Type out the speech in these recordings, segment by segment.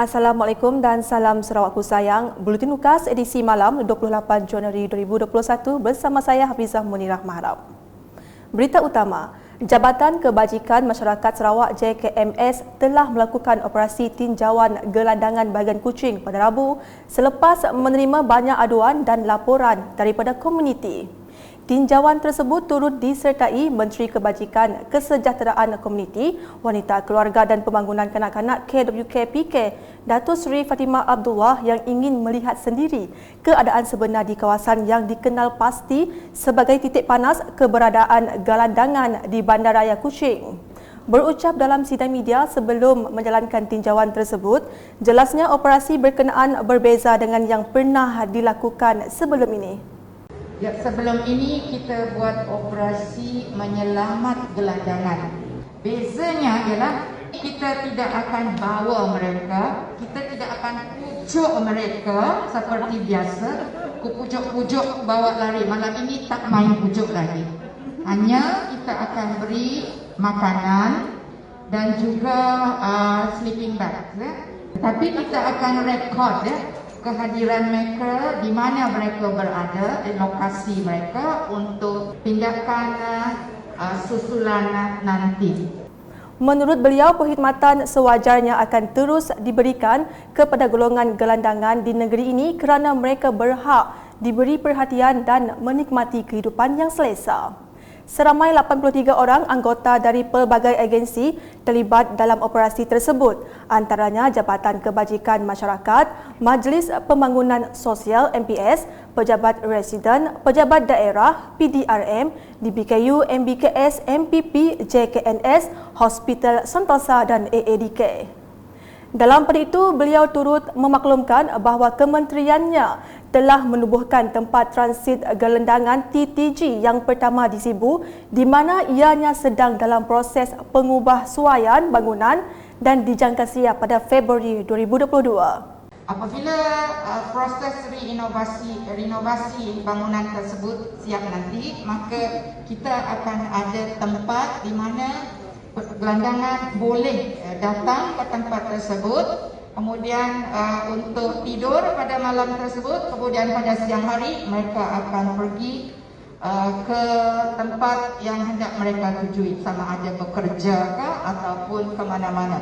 Assalamualaikum dan salam Sarawakku sayang. Buletin UKAS edisi malam 28 Januari 2021 bersama saya Hafizah Munirah Mahram. Berita utama, Jabatan Kebajikan Masyarakat Sarawak JKMS telah melakukan operasi tinjauan gelandangan bahagian Kuching pada Rabu selepas menerima banyak aduan dan laporan daripada komuniti. Tinjauan tersebut turut disertai Menteri Kebajikan Kesejahteraan Komuniti, Wanita Keluarga dan Pembangunan Kanak-kanak KWKPK, Datuk Seri Fatimah Abdullah yang ingin melihat sendiri keadaan sebenar di kawasan yang dikenal pasti sebagai titik panas keberadaan gelandangan di Bandaraya Kuching. Berucap dalam sidang media sebelum menjalankan tinjauan tersebut, jelasnya operasi berkenaan berbeza dengan yang pernah dilakukan sebelum ini. Ya, sebelum ini kita buat operasi menyelamat gelandangan. Bezanya ialah kita tidak akan bawa mereka, kita tidak akan pujuk mereka seperti biasa, pujuk-pujuk bawa lari. Malam ini tak main pujuk lagi. Hanya kita akan beri makanan dan juga sleeping bag. Tapi kita akan rekod kehadiran mereka di mana mereka berada, di lokasi mereka untuk tindakan susulan nanti. Menurut beliau, perkhidmatan sewajarnya akan terus diberikan kepada golongan gelandangan di negeri ini kerana mereka berhak diberi perhatian dan menikmati kehidupan yang selesa. Seramai 83 orang anggota dari pelbagai agensi terlibat dalam operasi tersebut, antaranya Jabatan Kebajikan Masyarakat, Majlis Pembangunan Sosial MPS, Pejabat Residen, Pejabat Daerah, PDRM, DBKU, MBKS, MPP, JKNS, Hospital Sentosa dan AADK. Dalam pada itu, beliau turut memaklumkan bahawa kementeriannya telah menubuhkan tempat transit gelandangan TTG yang pertama di Sibu, di mana ianya sedang dalam proses pengubahsuaian bangunan dan dijangka siap pada Februari 2022. Apabila proses renovasi bangunan tersebut siap nanti, maka kita akan ada tempat di mana gelandangan boleh datang ke tempat tersebut, kemudian untuk tidur pada malam tersebut, kemudian pada siang hari mereka akan pergi ke tempat yang hendak mereka tujui, sama ada bekerja ke ataupun ke mana-mana.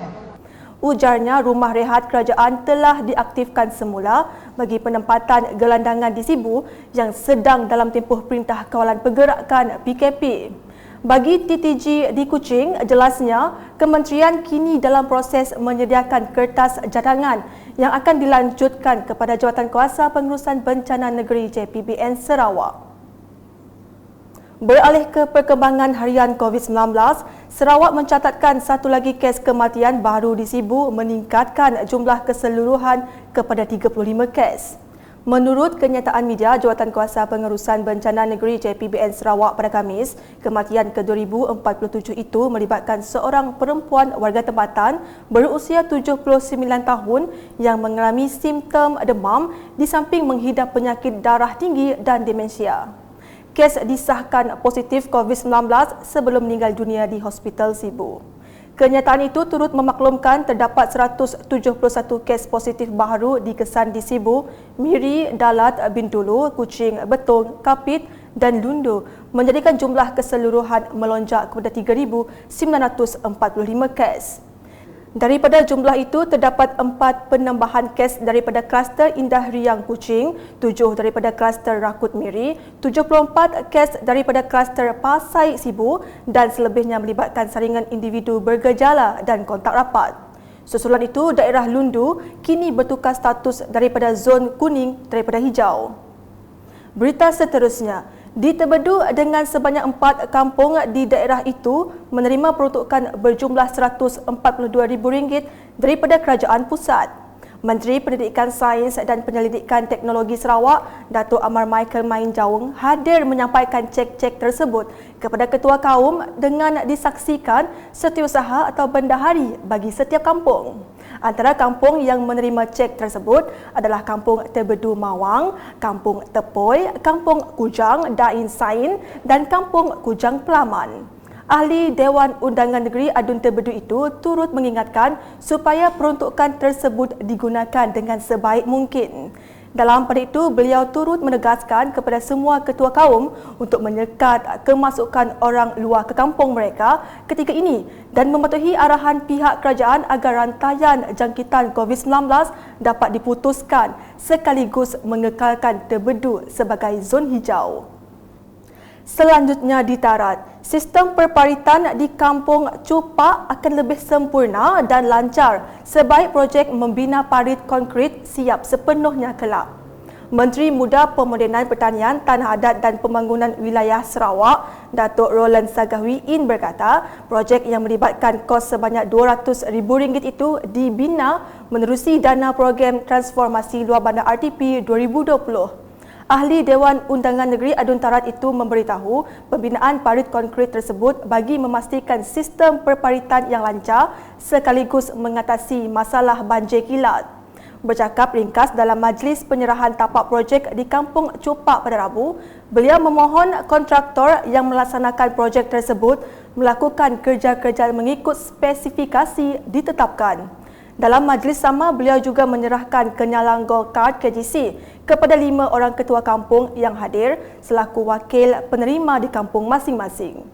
Ujarnya, rumah rehat kerajaan telah diaktifkan semula bagi penempatan gelandangan di Sibu yang sedang dalam tempoh perintah kawalan pergerakan PKP. Bagi TTG di Kuching, jelasnya kementerian kini dalam proses menyediakan kertas cadangan yang akan dilanjutkan kepada Jawatankuasa Pengurusan Bencana Negeri JPBN Sarawak. Beralih ke perkembangan harian COVID-19, Sarawak mencatatkan satu lagi kes kematian baru di Sibu meningkatkan jumlah keseluruhan kepada 35 kes. Menurut kenyataan media Jawatankuasa Pengurusan Bencana Negeri JPBN Sarawak pada Khamis, kematian ke-2047 itu melibatkan seorang perempuan warga tempatan berusia 79 tahun yang mengalami simptom demam di samping menghidap penyakit darah tinggi dan demensia. Kes disahkan positif COVID-19 sebelum meninggal dunia di Hospital Sibu. Kenyataan itu turut memaklumkan terdapat 171 kes positif baru dikesan di Sibu, Miri, Dalat, Bintulu, Kuching, Betong, Kapit dan Lundu, menjadikan jumlah keseluruhan melonjak kepada 3,945 kes. Daripada jumlah itu, terdapat 4 penambahan kes daripada kluster Indah Riang Kuching, 7 daripada kluster Rakut Miri, 74 kes daripada kluster Pasai Sibu dan selebihnya melibatkan saringan individu bergejala dan kontak rapat. Susulan itu, daerah Lundu kini bertukar status daripada zon kuning daripada hijau. Berita seterusnya, di Tebedu dengan sebanyak 4 kampung di daerah itu menerima peruntukan berjumlah RM142,000 daripada kerajaan pusat. Menteri Pendidikan Sains dan Penyelidikan Teknologi Sarawak, Datuk Amar Michael Main Jawung hadir menyampaikan cek-cek tersebut kepada ketua kaum dengan disaksikan setiausaha atau bendahari bagi setiap kampung. Antara kampung yang menerima cek tersebut adalah Kampung Tebedu Mawang, Kampung Tepoi, Kampung Kujang Dain Sain dan Kampung Kujang Pelaman. Ahli Dewan Undangan Negeri Adun Terbedu itu turut mengingatkan supaya peruntukan tersebut digunakan dengan sebaik mungkin. Dalam pada itu, beliau turut menegaskan kepada semua ketua kaum untuk menyekat kemasukan orang luar ke kampung mereka ketika ini dan mematuhi arahan pihak kerajaan agar rantaian jangkitan COVID-19 dapat diputuskan sekaligus mengekalkan Terbedu sebagai zon hijau. Selanjutnya di Tarat, sistem perparitan di Kampung Cupak akan lebih sempurna dan lancar sebaik projek membina parit konkrit siap sepenuhnya kelak. Menteri Muda Pemodenan Pertanian, Tanah Adat dan Pembangunan Wilayah Sarawak, Datuk Roland Sagahwi In berkata, projek yang melibatkan kos sebanyak RM200,000 itu dibina menerusi dana program transformasi luar bandar RTP 2020. Ahli Dewan Undangan Negeri Adun Tarat itu memberitahu pembinaan parit konkrit tersebut bagi memastikan sistem perparitan yang lancar sekaligus mengatasi masalah banjir kilat. Bercakap ringkas dalam majlis penyerahan tapak projek di Kampung Cupak pada Rabu, beliau memohon kontraktor yang melaksanakan projek tersebut melakukan kerja-kerja mengikut spesifikasi ditetapkan. Dalam majlis sama, beliau juga menyerahkan kenyalanggo kad KGC kepada 5 orang ketua kampung yang hadir selaku wakil penerima di kampung masing-masing.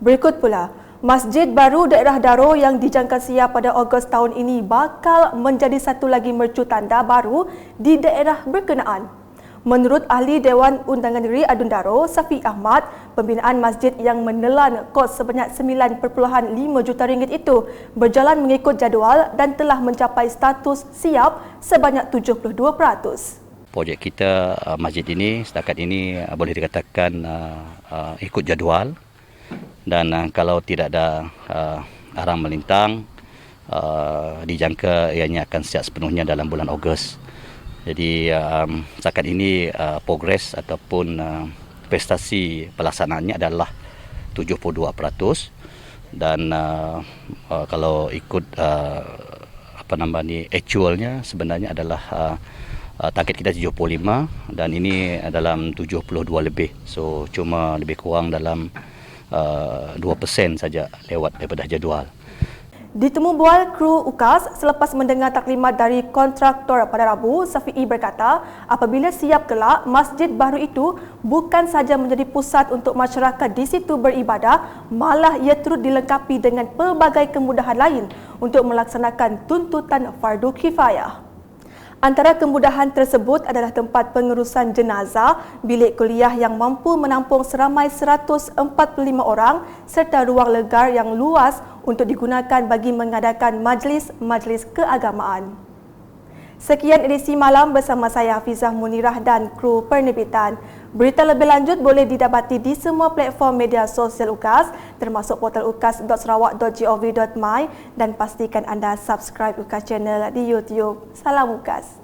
Berikut pula, Masjid baru daerah Daro yang dijangka siap pada Ogos tahun ini bakal menjadi satu lagi mercu tanda baru di daerah berkenaan. Menurut Ahli Dewan Undangan Negeri Adun Daro, Safi Ahmad, pembinaan masjid yang menelan kos sebanyak RM9.5 juta itu berjalan mengikut jadual dan telah mencapai status siap sebanyak 72%. Projek kita, masjid ini setakat ini boleh dikatakan ikut jadual dan kalau tidak ada arang melintang, dijangka ianya akan siap sepenuhnya dalam bulan Ogos. Jadi setakat ini progres ataupun prestasi pelaksanaannya adalah 72% dan kalau ikut actualnya sebenarnya adalah target kita 75 dan ini dalam 72 lebih. So cuma lebih kurang dalam 2% saja lewat daripada jadual. Ditemu bual kru UKAS selepas mendengar taklimat dari kontraktor pada Rabu, Safi'i berkata apabila siap kelak, masjid baru itu bukan sahaja menjadi pusat untuk masyarakat di situ beribadah, malah ia turut dilengkapi dengan pelbagai kemudahan lain untuk melaksanakan tuntutan fardu kifayah. Antara kemudahan tersebut adalah tempat pengurusan jenazah, bilik kuliah yang mampu menampung seramai 145 orang serta ruang legar yang luas untuk digunakan bagi mengadakan majlis-majlis keagamaan. Sekian edisi malam bersama saya Hafizah Munirah dan kru penerbitan. Berita lebih lanjut boleh didapati di semua platform media sosial UKAS termasuk portal ukas.sarawak.gov.my dan pastikan anda subscribe UKAS channel di YouTube. Salam UKAS.